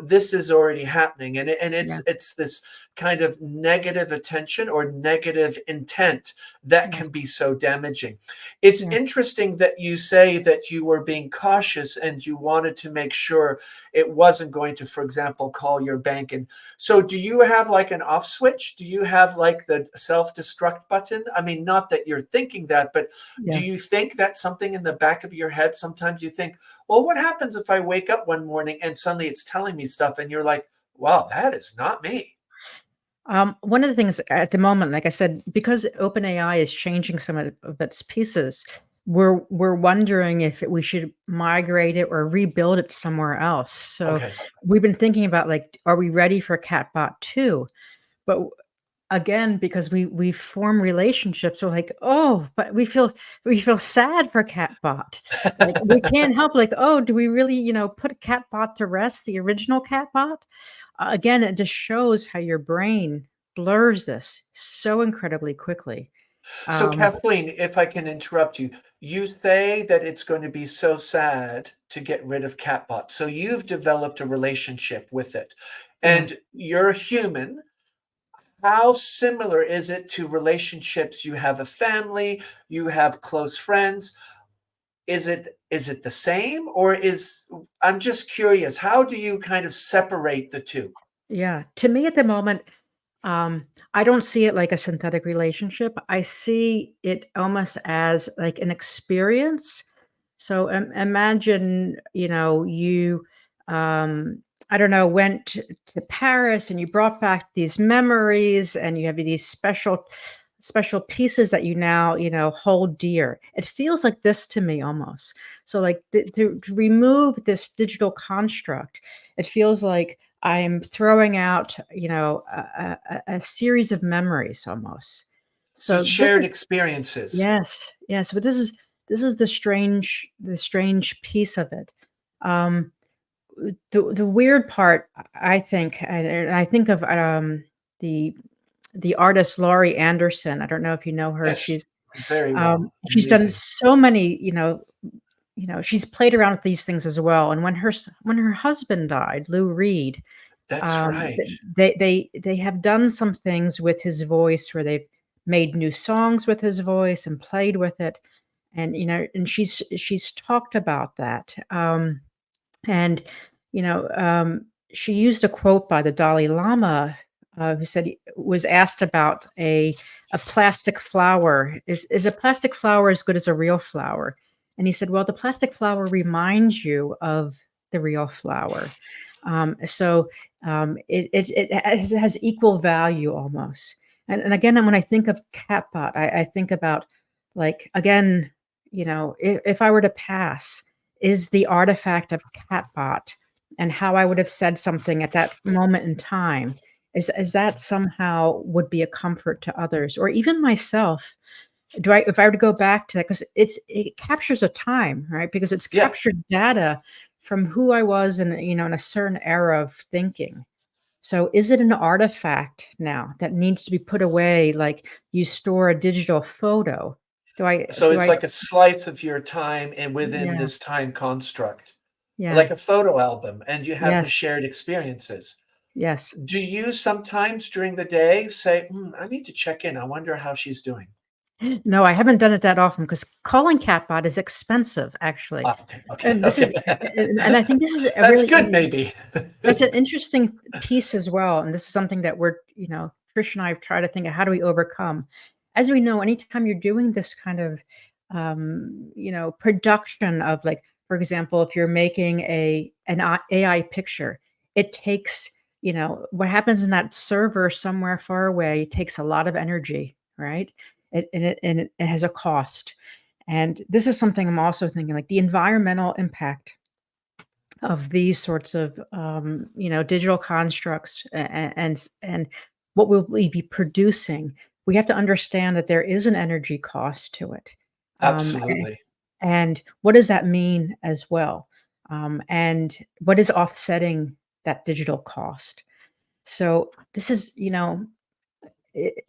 this is already happening, and yeah, it's this kind of negative attention or negative intent that yes, can be so damaging. It's yeah. interesting that you say that you were being cautious and you wanted to make sure it wasn't going to, for example, call your bank. And so, do you have like an off switch? Do you have like the self destruct button? I mean, not that you're thinking that, but do Yeah. you think that's something in the back of your head? Sometimes you think, well, what happens if I wake up one morning and suddenly it's telling me stuff and you're like, wow, that is not me. One of the things at the moment, like I said, because OpenAI is changing some of its pieces, we're wondering if we should migrate it or rebuild it somewhere else. So Okay. we've been thinking about like, are we ready for Catbot 2? But again, because we form relationships, we're like, oh, but we feel sad for Catbot. Like we can't help like, oh, do we really, put Catbot to rest, the original Catbot? Again, it just shows how your brain blurs this so incredibly quickly. So, Um, Kathleen, if I can interrupt you, you say that it's going to be so sad to get rid of Catbot. So you've developed a relationship with it, yeah. and you're human. How similar is it to relationships? You have a family, you have close friends. Is it the same, or is I'm just curious, how do you kind of separate the two? Yeah. To me at the moment, I don't see it like a synthetic relationship. I see it almost as like an experience. So imagine, you, I don't know, went to Paris and you brought back these memories and you have these special pieces that you now, hold dear. It feels like this to me almost. So like to remove this digital construct, it feels like I'm throwing out, a series of memories almost. So So this shared is experiences. yes, yes, but this is the strange piece of it. Um, the weird part, I think, and I think of the the artist Laurie Anderson. I don't know if you know her. Yes, She's very well. she's done Amazing. so many, she's played around with these things as well. And when her husband died, Lou Reed, That's right. they have done some things with his voice where they've made new songs with his voice and played with it, and she's talked about that. And she used a quote by the Dalai Lama, who said he was asked about a plastic flower. Is a plastic flower as good as a real flower? And he said, well, the plastic flower reminds you of the real flower. So it has equal value almost. And again, when I think of Catbot, I think about like again, if I were to pass, is the artifact of Catbot and how I would have said something at that moment in time, is that somehow would be a comfort to others or even myself? Do I if I were to go back to that, because it captures a time, right? Because it's Yeah. captured data from who I was in, in a certain era of thinking. So is it an artifact now that needs to be put away like you store a digital photo? Do I So do it's I like a slice of your time and within Yeah, this time construct, yeah, like a photo album, and you have the yes, shared experiences. yes. Do you sometimes during the day say, I need to check in. I wonder how she's doing? No, I haven't done it that often because calling Catbot is expensive, actually. Ah, okay, okay, And this is okay. and I think this is a That's really good, maybe. it's an interesting piece as well, and this is something that we're, Trish and I have tried to think of how do we overcome. As we know, anytime you're doing this kind of, production of like, for example, if you're making AI picture, it takes, what happens in that server somewhere far away takes a lot of energy, right? It has a cost. And this is something I'm also thinking like the environmental impact of these sorts of digital constructs and what will we be producing. We have to understand that there is an energy cost to it, a- Absolutely. and what does that mean as well, and what is offsetting that digital cost. So this is, it,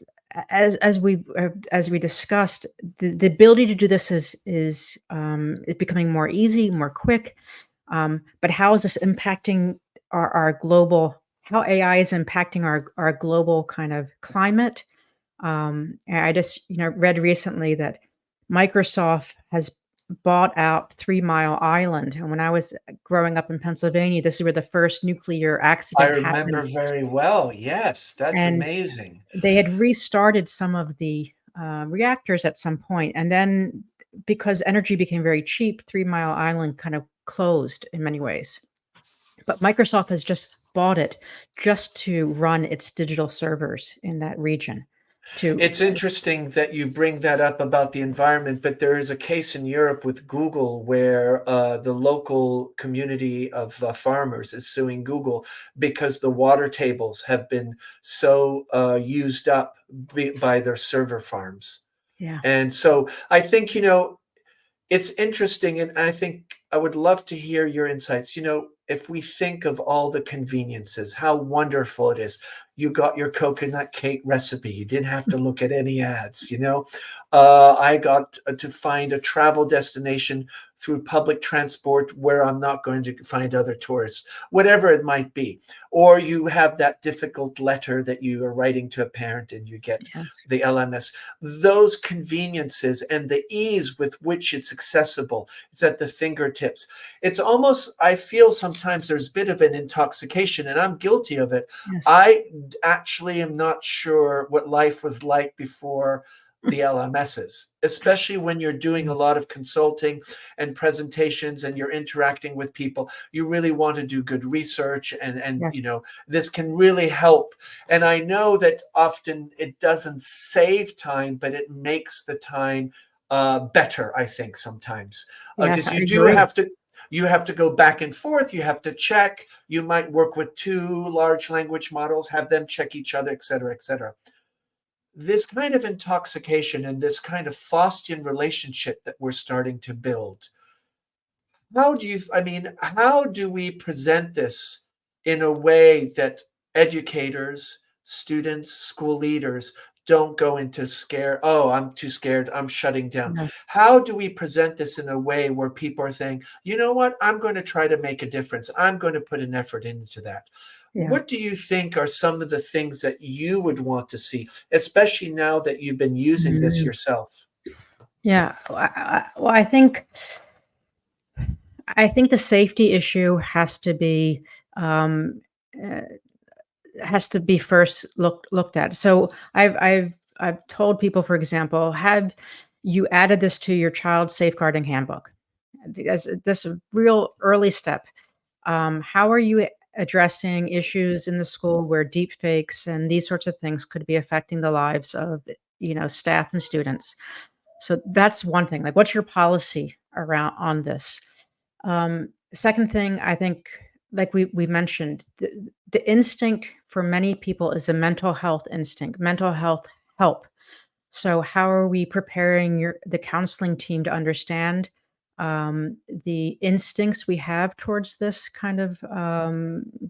as we discussed, the ability to do this is becoming more easy, more quick. But how is this impacting our global? How AI is impacting our global kind of climate? And I just read recently that Microsoft has bought out 3 Mile Island, and when I was growing up in Pennsylvania, this is where the first nuclear I accident remember happened, very well. Yes, that's and amazing. they had restarted some of the, reactors at some point, and then because energy became very cheap, 3 Mile Island kind of closed in many ways. But Microsoft has just bought it just to run its digital servers in that region to It's interesting that you bring that up about the environment, but there is a case in Europe with Google where the local community of farmers is suing Google because the water tables have been so used up by their server farms. yeah. And so I think, it's interesting, and I think I would love to hear your insights. if we think of all the conveniences, how wonderful it is. You got your coconut cake recipe. You didn't have to look at any ads, you know. I got to find a travel destination through public transport where I'm not going to find other tourists, whatever it might be. Or you have that difficult letter that you are writing to a parent and you get Yes. the LMS. Those conveniences and the ease with which it's accessible, it's at the fingertips. It's almost, I feel sometimes there's a bit of an intoxication, and I'm guilty of it. Yes. I actually am not sure what life was like before the LMSs, especially when you're doing a lot of consulting and presentations and you're interacting with people. You really want to do good research, and Yes. you know, this can really help. And I know that often it doesn't save time, but it makes the time better, I think, sometimes. Yes, Because I you do agree. have to go back and forth. You have to check. You might work with two large language models, have them check each other, et cetera, et cetera. This kind of intoxication and this kind of Faustian relationship that we're starting to build, how do we present this in a way that educators, students, school leaders don't go into scare, oh, I'm too scared, I'm shutting down. Yeah. How do we present this in a way where people are saying, you know what, I'm going to try to make a difference. I'm going to put an effort into that. Yeah. What do you think are some of the things that you would want to see, especially now that you've been using this Mhm. yourself? Yeah. Well, I think the safety issue um, uh, has to be first looked at. So I've told people, for example, have you added this to your child's safeguarding handbook? As this a real early step. How are you addressing issues in the school where deep fakes and these sorts of things could be affecting the lives of staff and students? So that's one thing. Like, what's your policy around on this? Second thing, I think, like we mentioned, the instinct for many people is a mental health instinct, mental health help. So how are we preparing the counseling team to understand the instincts we have towards this kind of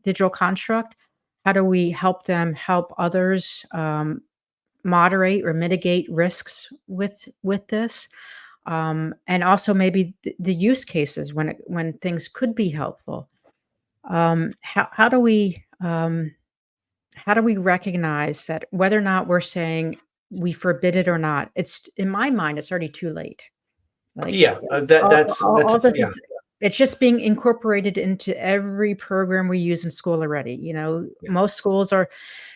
digital construct? How do we help them help others moderate or mitigate risks with this? And also maybe the use cases when things could be helpful. How do we recognize that whether or not we're saying we forbid it or not, it's in my mind, it's already too late. Like, Yeah, that's all a this yeah, it's just being incorporated into every program we use in school already. yeah, Most schools are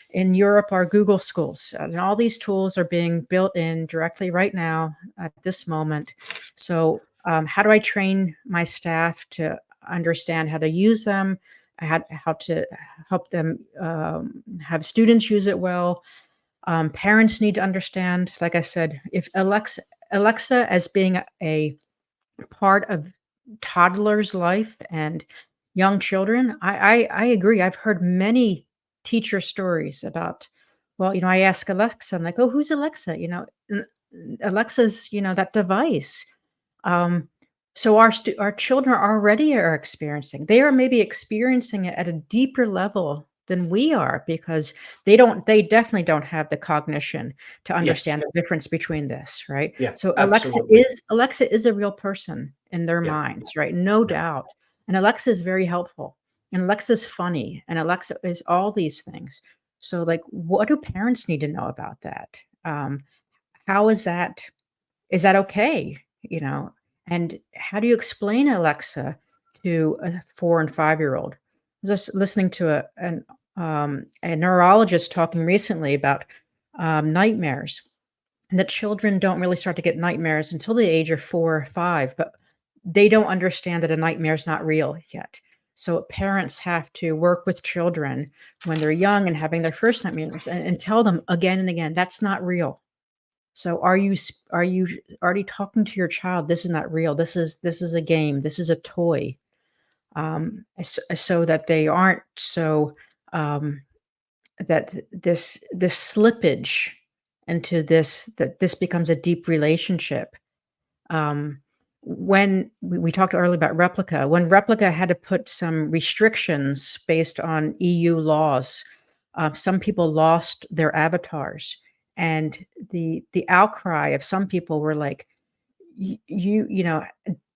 in Europe are Google schools, and all these tools are being built in directly right now at this moment. So, how do I train my staff to understand how to use them? How to help them have students use it well? Parents need to understand, like I said, if Alexa as being a part of toddlers' life and young children. I agree. I've heard many teacher stories about, well, I ask Alexa, I'm like, oh, who's Alexa? Alexa's, that device. Um, so our children already are experiencing. They are maybe experiencing it at a deeper level than we are because they definitely don't have the cognition to yes, understand the difference between this, right? yeah, So absolutely. Alexa is a real person in their Yeah, minds, right? No yeah, doubt. And Alexa is very helpful. And Alexa's funny. And Alexa is all these things. So, like, what do parents need to know about that? How is that okay? You know, and how do you explain Alexa to a 4 and 5-year-old? I was just listening to a neurologist talking recently about nightmares, and that children don't really start to get nightmares until the age of 4 or 5, but they don't understand that a nightmare is not real yet. So parents have to work with children when they're young and having their first nightmares and tell them again and again that's not real. So are you already talking to your child? This is not real. This is a game. This is a toy. So that they aren't so that this slippage into this that this becomes a deep relationship. Um, when we talked earlier about Replica, when Replica had to put some restrictions based on EU laws, some people lost their avatars, and the outcry of some people were like, you know,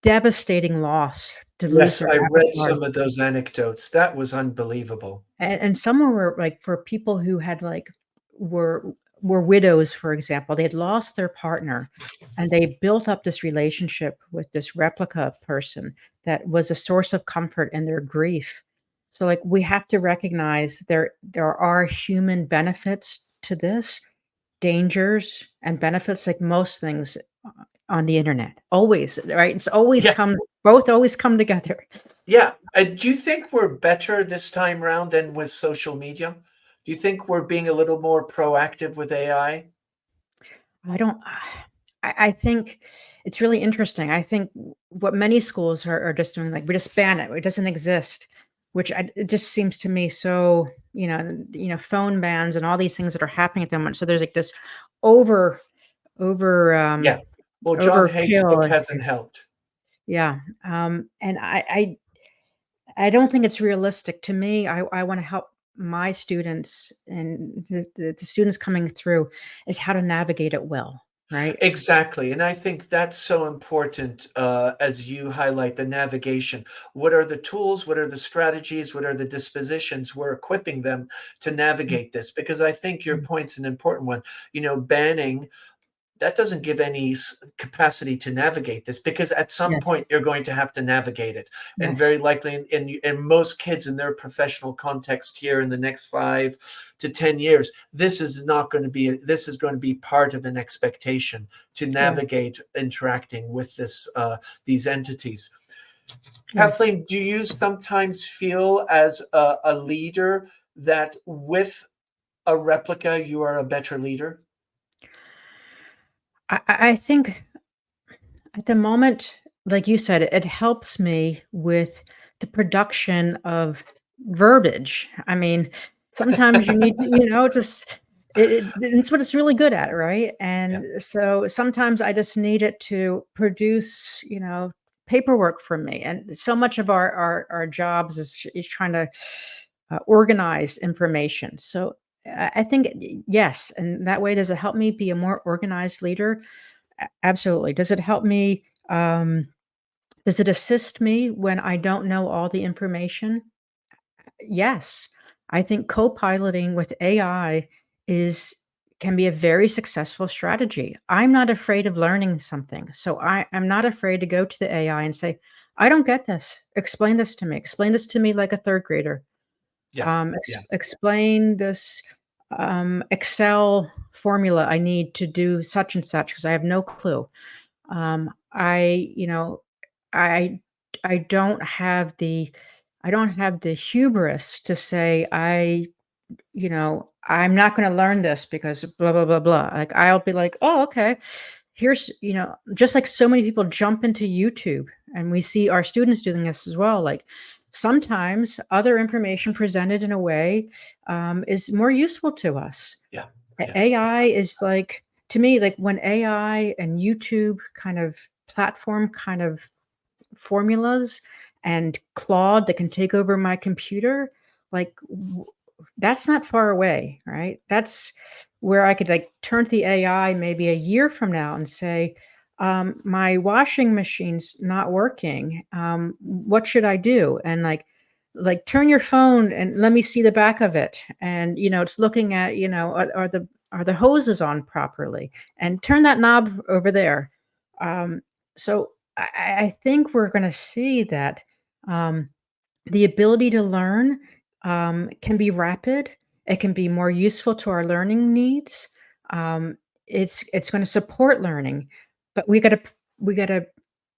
devastating loss to lose Yes, their I read avatar. some of those anecdotes. That was unbelievable. And some were like for people who had like were were widows, for example. They had lost their partner and they built up this relationship with this replica person that was a source of comfort in their grief. So like we have to recognize there are human benefits to this, dangers and benefits like most things on the internet. Always, right? It's always Yeah, come both always come together. yeah. Do you think we're better this time round than with social media? Do you think we're being a little more proactive with AI? I don't I think it's really interesting. I think what many schools are just doing, like, we just ban it. It doesn't exist, which it just seems to me so, phone bans and all these things that are happening at the moment. So there's like this over over Yeah. Well, John Haig's book overkill. hasn't helped. Yeah. And I don't think it's realistic. To me, I want to help my students and the students coming through is how to navigate it well, right? Exactly, and I think that's so important, as you highlight the navigation. What are the tools? What are the strategies? What are the dispositions? We're equipping them to navigate this because I think your Mhm. point's an important one. Banning that doesn't give any capacity to navigate this because at some Yes. point you're going to have to navigate it, and Yes. very likely in most kids in their professional context here in the next 5 to 10 years, this is going to be part of an expectation to Yeah. navigate interacting with these entities. Yes. Kathleen, do you sometimes feel as a leader that with a replica you are a better leader? I think at the moment, like you said, it helps me with the production of verbiage. I mean, sometimes you need to, just it's what it's really good at, right? Yeah. And so sometimes I just need it to produce, paperwork for me. And so much of our jobs is trying to organize information. So I think yes, and that way, does it help me be a more organized leader? Absolutely. Does it help me? Does it assist me when I don't know all the information? Yes. I think co-piloting with AI is can be a very successful strategy. I'm not afraid of learning something. So I'm not afraid to go to the AI and say, I don't get this. Explain this to me. Explain this to me like a third grader. Yeah. Yeah. Explain this Excel formula I need to do such and such because I have no clue. I, I I don't have the hubris to say I'm not going to learn this because blah blah blah blah. Like I'll be like, "Oh, okay. Here's, just like so many people jump into YouTube and we see our students doing this as well. Like sometimes other information presented in a way is more useful to us. Yeah. Yeah. AI is like to me, like when AI and YouTube kind of platform kind of formulas and Claude that can take over my computer, like that's not far away, right? That's where I could like turn to the AI maybe a year from now and say, my washing machine's not working. What should I do? And like turn your phone and let me see the back of it. And it's looking at, are the hoses on properly? And turn that knob over there. So I think we're going to see that um, the ability to learn can be rapid. It can be more useful to our learning needs. Um, it's going to support learning, but we got to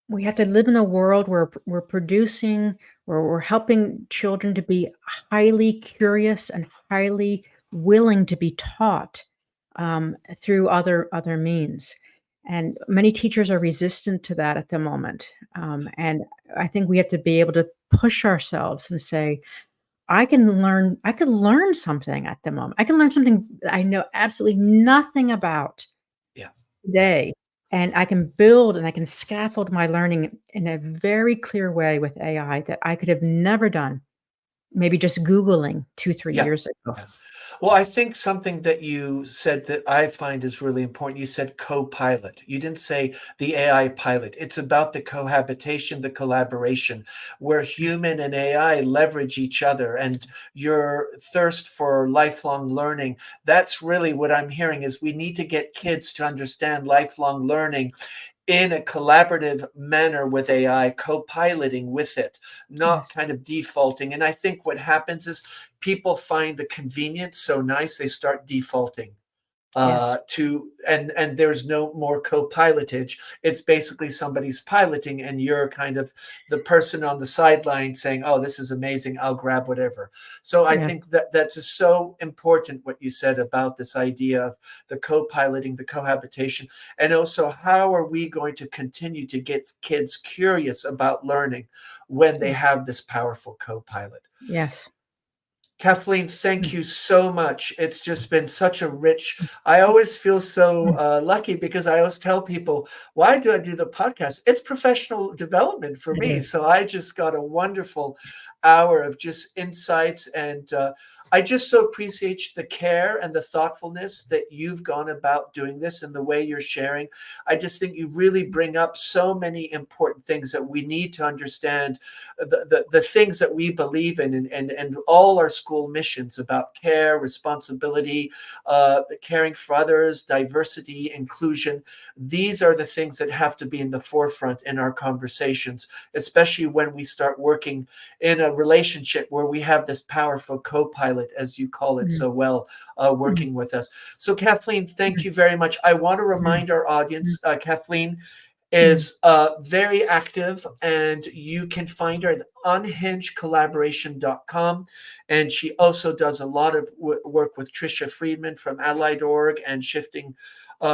we have to live in a world where we're producing, where we're helping children to be highly curious and highly willing to be taught through other means. And many teachers are resistant to that at the moment. And I think we have to be able to push ourselves and say, I can learn something at the moment. I can learn something that I know absolutely nothing about Yeah. Yeah. today. And I can build and I can scaffold my learning in a very clear way with AI that I could have never done, maybe just Googling 2, 3 Yeah. years ago. Yeah. Well, I think something that you said that I find is really important, you said co-pilot. You didn't say the AI pilot. It's about the cohabitation, the collaboration, where human and AI leverage each other, and your thirst for lifelong learning. That's really what I'm hearing is we need to get kids to understand lifelong learning in a collaborative manner with AI, co-piloting with it, not Yes. kind of defaulting. And I think what happens is people find the convenience so nice, they start defaulting Yes. to and there's no more co-pilotage. It's basically somebody's piloting and you're kind of the person on the sideline saying, oh, this is amazing, I'll grab whatever. So I Yes. think that that's just so important what you said about this idea of the co-piloting, the cohabitation, and also how are we going to continue to get kids curious about learning when they Yeah. have this powerful co-pilot. Yes. Kathleen, thank Mm, you so much. It's just been such a rich. I always feel so mm. lucky because I always tell people, why do I do the podcast? It's professional development for It me. is. So I just got a wonderful hour of just insights. And I just so appreciate the care and the thoughtfulness that you've gone about doing this and the way you're sharing. I just think you really bring up so many important things that we need to understand the things that we believe in and all our school missions about care, responsibility, caring for others, diversity, inclusion. These are the things that have to be in the forefront in our conversations, especially when we start working in a relationship where we have this powerful co-pilot, as you call it Mm, so well, mm, working with us. So Kathleen, thank mm, you very much. I want to mm, remind our mm, audience, Kathleen mm. is very active, and you can find her at unhingedcollaboration.com. And she also does a lot of work with Tricia Friedman from Allied.org and Shifting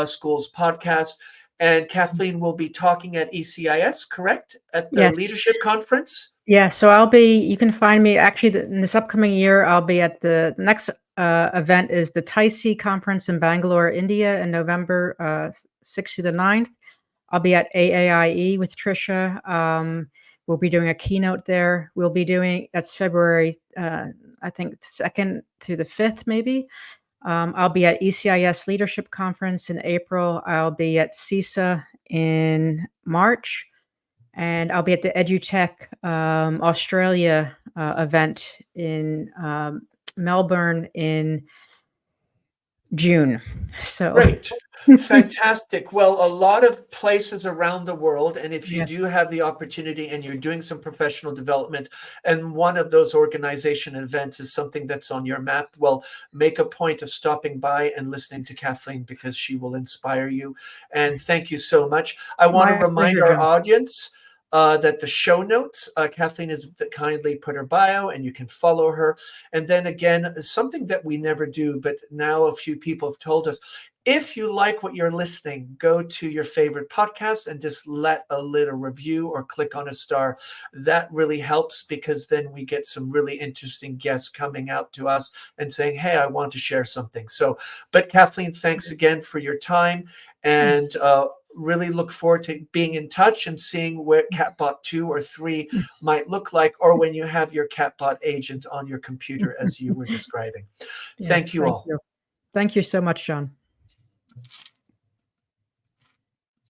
Schools podcast. And Kathleen will be talking at ECIS, correct? At the Yes. leadership conference? Yeah, so you can find me actually in this upcoming year. I'll be at the next event is the TICE conference in Bangalore, India in November 6th to the 9th. I'll be at AAIE with Trisha. We'll be doing a keynote there. We'll be doing that's February, I think 2nd to the 5th, maybe. I'll be at ECIS Leadership Conference in April. I'll be at CISA in March, and I'll be at the EduTech Australia event in Melbourne in June. So, Great. Fantastic. Well, a lot of places around the world, and if you yes, do have the opportunity and you're doing some professional development, and one of those organization events is something that's on your map, well, make a point of stopping by and listening to Kathleen because she will inspire you. And thank you so much. I want to my remind pleasure, our John. audience that the show notes, Kathleen has kindly put her bio, and you can follow her. And then again, something that we never do, but now a few people have told us, if you like what you're listening, go to your favorite podcast and just let a little review or click on a star. That really helps because then we get some really interesting guests coming out to us and saying, hey, I want to share something. So, but Kathleen, thanks again for your time, Mm, and really look forward to being in touch and seeing where Catbot 2 or 3 mm, might look like, or when you have your Catbot agent on your computer, mm. as you were describing. Yes, Thank you thank all. you. Thank you so much, John.